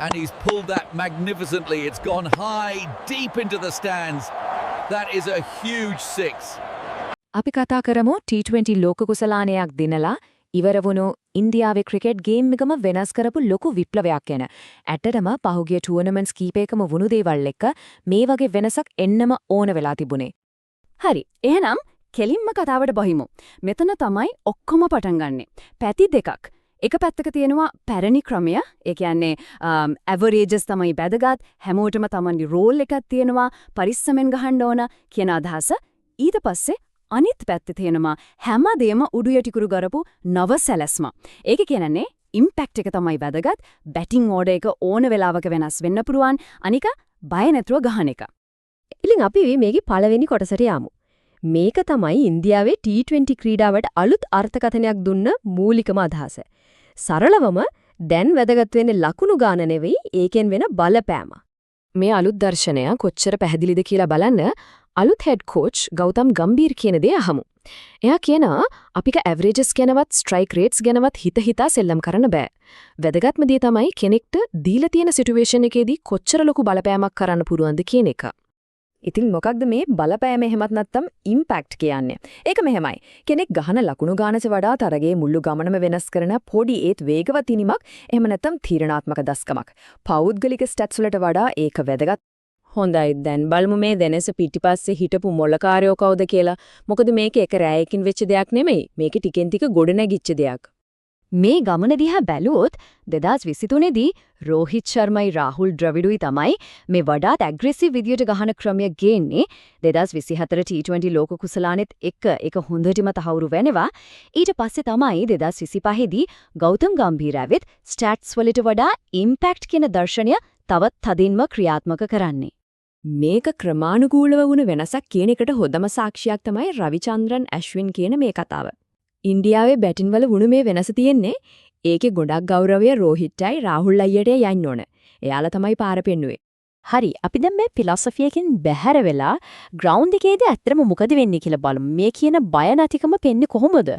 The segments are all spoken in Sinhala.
And he's pulled that magnificently. It's gone high, deep into the stands. That is a huge six. අපි කතා කරමු T20 ලෝක කුසලානයක් දිනලා ඉවර වුණු ඉන්දියාවේ ක්‍රිකට් ගේම් එකම වෙනස් කරපු ලොකු විප්ලවයක් ගැන. ඇත්තටම පහුගිය ටූර්නමන්ට්ස් කීපයකම වුණු දේවල් එක්ක මේ වගේ වෙනසක් එන්නම ඕන වෙලා තිබුණේ. හරි. එහෙනම් කෙලින්ම කතාවට බහිමු. මෙතන තමයි ඔක්කොම පටන් ගන්නෙ. පැති දෙකක්. එක පැත්තක තියෙනවා පැරණි ක්‍රමය. ඒ කියන්නේ ඇවරේජස් තමයි වැදගත්. හැමෝටම තමන්ගේ රෝල් එකක් තියෙනවා. පරිස්සමෙන් ගහන්න ඕන කියන අදහස. ඊට පස්සේ අනිත් පැත්තේ තියෙනවා හැමදේම උඩු යටිකුරු කරපු නව සැලැස්ම. ඒක කියන්නේ ඉම්පැක්ට් එක තමයි වැදගත්. බැටිං ඕඩර් එක ඕන වෙලාවක වෙනස් වෙන්න පුළුවන්. අනික බය නැතුව ගහන එක. ඉතින් අපි මේකේ පළවෙනි කොටසට යමු. මේක තමයි ඉන්දියාවේ T20 ක්‍රීඩාවට අලුත් අර්ථකථනයක් දුන්න මූලිකම අදහස. සරලවම දැන් වැදගත් වෙන්නේ ලකුණු ගාන නෙවෙයි ඒකෙන් වෙන බලපෑම. මේ අලුත් දර්ශනය කොච්චර පැහැදිලිද කියලා බලන්න අලුත් හෙඩ් කෝච් ගෞතම් ගම්බීර් කියන දේ අහමු. එයා කියනවා අපිට ඇවරේජස් ගැනවත් ස්ට්‍රයික් රේට්ස් ගැනවත් හිතා සෙල්ලම් කරන්න බෑ. වැදගත්ම දේ තමයි කෙනෙක්ට දීලා තියෙන සිටුේෂන් එකේදී කොච්චර ලොකු බලපෑමක් කරන්න පුළුවන්ද කියන එක. ඉතින් මොකක්ද මේ බලපෑම එහෙමත් නැත්නම් ඉම්පැක්ට් කියන්නේ? ඒක මෙහෙමයි. කෙනෙක් ගහන ලකුණු ගානට වඩා තරගේ මුළු ගමනම වෙනස් කරන පොඩි ඒත් වේගවත් ඉනිමක් එහෙම නැත්නම් තීරණාත්මක දස්කමක්. පෞද්ගලික ස්ටැට්ස් වලට වඩා ඒක වැදගත්. හොඳයි දැන් බලමු මේ දෙනස පිටිපස්සේ හිටපු මොලකාරයෝ කවුද කියලා. මොකද මේක එක රැයකින් වෙච්ච දෙයක් නෙමෙයි. මේක ටිකෙන් ටික ගොඩනැගිච්ච දෙයක්. මේ ගමන දිහා බැලුවොත් 2023 දී රෝහිත් ශර්මයි රාහුල් ද්‍රවිඩුයි තමයි මේ වඩාත් ඇග්‍රෙසිව් විදියට ගහන ක්‍රමය ගේන්නේ. 2024 T20 ලෝක කුසලානෙත් එක්ක ඒක හොඳටම තහවුරු වෙනවා. ඊට පස්සේ තමයි 2025 දී ගෞතම් ගම්භීර ඇවිත් ස්ටැට්ස් වලට වඩා ඉම්පැක්ට් කියන දර්ශනය තවත් තදින්ම ක්‍රියාත්මක කරන්නේ. මේක ක්‍රමානුකූලව වුණ වෙනසක් කියන එකට හොඳම සාක්ෂියක් තමයි රවිචන්ද්‍රන් ඇශ්වින් කියන මේ කතාව. ඉන්දියාවේ බැටින් වල වුණ මේ වෙනස තියෙන්නේ ඒකේ ගොඩක් ගෞරවය රෝහිත්ටයි රාහුල් අයියටයි යන්න ඕන. එයාලා තමයි පාර පෙන්නුවේ. හරි අපි දැන් මේ ෆිලොසොෆි එකෙන් බැහැර වෙලා ග්‍රවුන්ඩ් එකේදී ඇත්තටම මොකද වෙන්නේ කියලා බලමු. මේ කියන බය නැතිකම පෙන්නේ කොහොමද?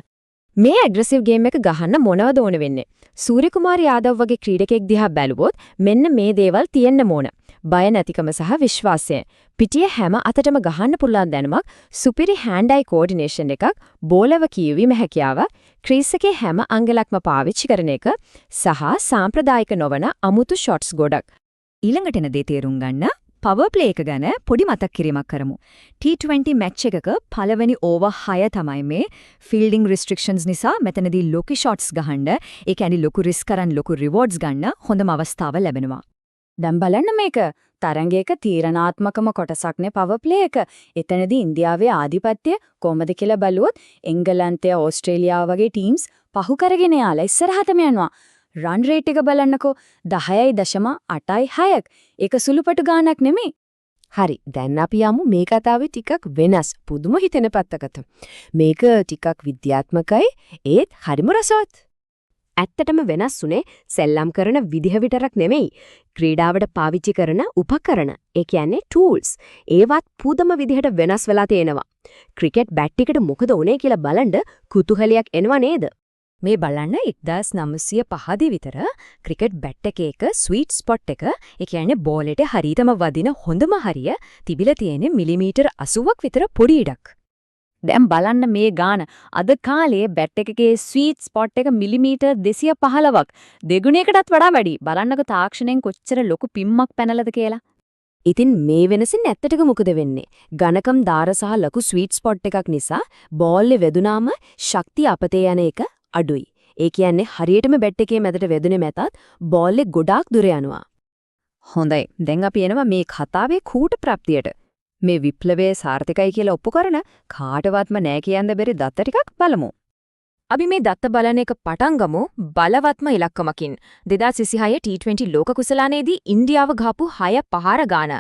මේ ඇග්‍රෙසිව් ගේම් එක ගහන්න මොනවද ඕන වෙන්නේ? සූර්යකුමාර යාදව් වගේ ක්‍රීඩකෙක් දිහා බැලුවොත් මෙන්න මේ දේවල් තියෙන්න ඕන. බය නැතිකම සහ විශ්වාසය. පිටිය හැම අතටම ගහන්න පුළුවන් දැනුමක්, සුපිරි හෑන්ඩ් අයි කෝඩිනේෂන් එකක්, බෝලව කියවීම හැකියාව, ක්‍රීස් එකේ හැම අංගලක්ම පාවිච්චි කරන එක සහ සාම්ප්‍රදායික නොවන අමුතු ෂොට්ස් ගොඩක්. ඊළඟට එන දේ තේරුම් ගන්න පවර් ප්ලේ එක ගැන පොඩි මතක් කිරීමක් කරමු. T20 මැච් එකක පළවෙනි ඕවර් 6 තමයි මේ ෆීල්ඩින් රිස්ට්‍රික්ෂන්ස් නිසා මෙතනදී ලොකු ෂොට්ස් ගහන්න, ඒ කියන්නේ ලොකු රිස්ක් කරන් ලොකු රිවෝඩ්ස් ගන්න හොඳම අවස්ථාව ලැබෙනවා. දැන් බලන්න මේක තරංගයක තීරණාත්මකම කොටසක්නේ පවර් ප්ලේ එක. එතනදී ඉන්දියාවේ ආධිපත්‍ය කොහමද කියලා බලුවොත් එංගලන්තය ඕස්ට්‍රේලියාව වගේ ටීම්ස් පහු කරගෙන යාලා ඉස්සරහටම යනවා. රන් රේට් එක බලන්නකෝ 10.86ක්. ඒක සුළුපටු ගාණක් නෙමෙයි. හරි දැන් අපි යමු මේ කතාවේ ටිකක් වෙනස් පුදුම හිතෙන පැත්තකට. මේක ටිකක් විද්‍යාත්මකයි ඒත් හරිම රසවත්. ඇත්තටම වෙනස් උනේ සෙල්ලම් කරන විදිහ විතරක් නෙමෙයි. ක්‍රීඩාවට පාවිච්චි කරන උපකරණ. ඒ කියන්නේ tools. ඒවත් පුදුම විදිහට වෙනස් වෙලා තියෙනවා. ක්‍රිකට් බැට් එකට මොකද උනේ කියලා බලන්න කුතුහලයක් එනවා නේද? මේ බලන්න 1905 විතර ක්‍රිකට් බැට් එකේ එක ස්වීට් ස්පොට් එක, ඒ කියන්නේ බෝලෙට හරියටම වදින හොඳම හරිය තිබිලා තියෙන්නේ මිලිමීටර් 80ක් විතර පොඩි ඉඩක්. දැන් බලන්න මේ ගාන. අද කාලේ බැට් එකකේ ස්වීට් ස්පොට් එක මිලිමීටර් 215ක්. දෙගුණයකටත් වඩා වැඩි. බලන්නකො තාක්ෂණයෙන් කොච්චර ලොකු පිම්මක් පැනලද කියලා. ඉතින් මේ වෙනසින් ඇත්තටම මොකද වෙන්නේ? ඝනකම් දාර සහ ලොකු ස්වීට් ස්පොට් එකක් නිසා බෝල්ලේ වැදුනාම ශක්තිය අපතේ යන එක අඩුයි. ඒ කියන්නේ හරියටම බැට් එකේ මැදට වැදුනේ මැතත් බෝල්ලේ ගොඩාක් දුර යනවා. හොඳයි. දැන් අපි එනවා මේ කතාවේ කූට ප්‍රාප්තියට. මේ විප්ලවයේ සාර්ථකයි කියලා ඔප්පු කරන කාටවත්ම නෑ කියන්න බැරි දත්ත ටිකක් බලමු. අපි මේ දත්ත බලන එක පටන් ගමු බලවත්ම ඉලක්කමකින්. 2026 T20 ලෝක කුසලානේදී ඉන්දියාව ගහපු 6 පහර ගාන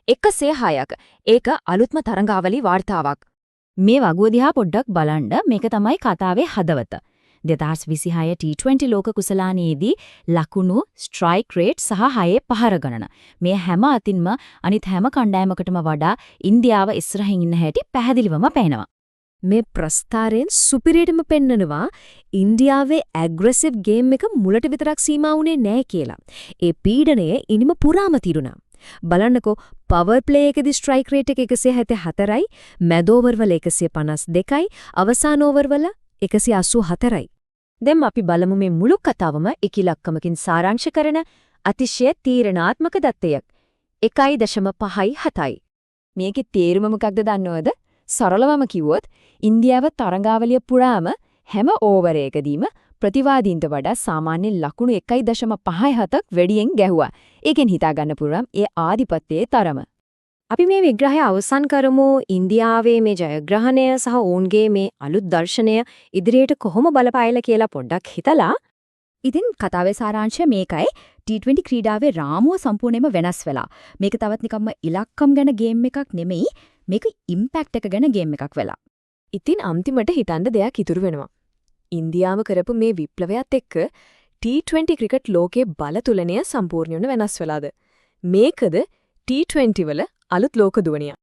106ක්. ඒක අලුත්ම තරඟාවලි වාර්තාවක්. මේ වගුව දිහා පොඩ්ඩක් බලන්න. මේක තමයි කතාවේ හදවත. 2026 T20 ලෝක කුසලානයේදී ලකුණු, ස්ට්‍රයික් රේට් සහ 6 පහර ගණන. මේ හැම අතින්ම අනිත් හැම කණ්ඩායමකටම වඩා ඉන්දියාව ඉස්සරහින් ඉන්න හැටි පැහැදිලිවම පේනවා. මේ ප්‍රස්ථාරයෙන් සුපිරියටම පෙන්නනවා ඉන්දියාවේ ඇග්‍රෙසිව් ගේම් එක මුලට විතරක් සීමා වුණේ නැහැ කියලා. ඒ පීඩනය ඉනිම පුරාම තිරුණා. බලන්නකෝ පවර් ප්ලේ එකේදී ස්ට්‍රයික් රේට් එක 174යි, මැද ඕවර්වල 152යි, අවසාන ඕවර්වල 184යි. දැන් අපි බලමු මේ මුළු කතාවම ඉකිලක්කමකින් සාරාංශ කරන අතිශය තීරණාත්මක දත්තයක්. 1.57යි. මේකේ තේරුම මොකක්ද දන්නවද? සරලවම කිව්වොත් ඉන්දියාව තරඟාවලිය පුරාම හැම ඕවර් එකදීම ප්‍රතිවාදීන්ට වඩා සාමාන්‍ය ලකුණු 1.57ක් වැඩියෙන් ගැහුවා. ඒකෙන් හිතා ගන්න පුළුවන් ඒ ආධිපත්‍යයේ තරම. අපි මේ විග්‍රහය අවසන් කරමු ඉන්දියාවේ මේ ජයග්‍රහණය සහ ඔවුන්ගේ මේ අලුත් දර්ශනය ඉදිරියට කොහොම බලපායිල කියලා පොඩ්ඩක් හිතලා. ඉතින් කතාවේ සාරාංශය මේකයි. T20 ක්‍රීඩාවේ රාමුව සම්පූර්ණයෙන්ම වෙනස් වෙලා. මේක තවත් නිකම්ම ඉලක්කම් ගැන ගේම් එකක් නෙමෙයි. මේක ඉම්පැක්ට් එක ගැන ගේම් එකක් වෙලා. ඉතින් අන්තිමට හිතන්න දෙයක් ඉතුරු වෙනවා. ඉන්දියාව කරපු මේ විප්ලවයත් එක්ක T20 ක්‍රිකට් ලෝකයේ බල තුලනය සම්පූර්ණයෙන්ම වෙනස් වෙලාද? මේකද T20 වල අලුත් ලෝක දුවනිය.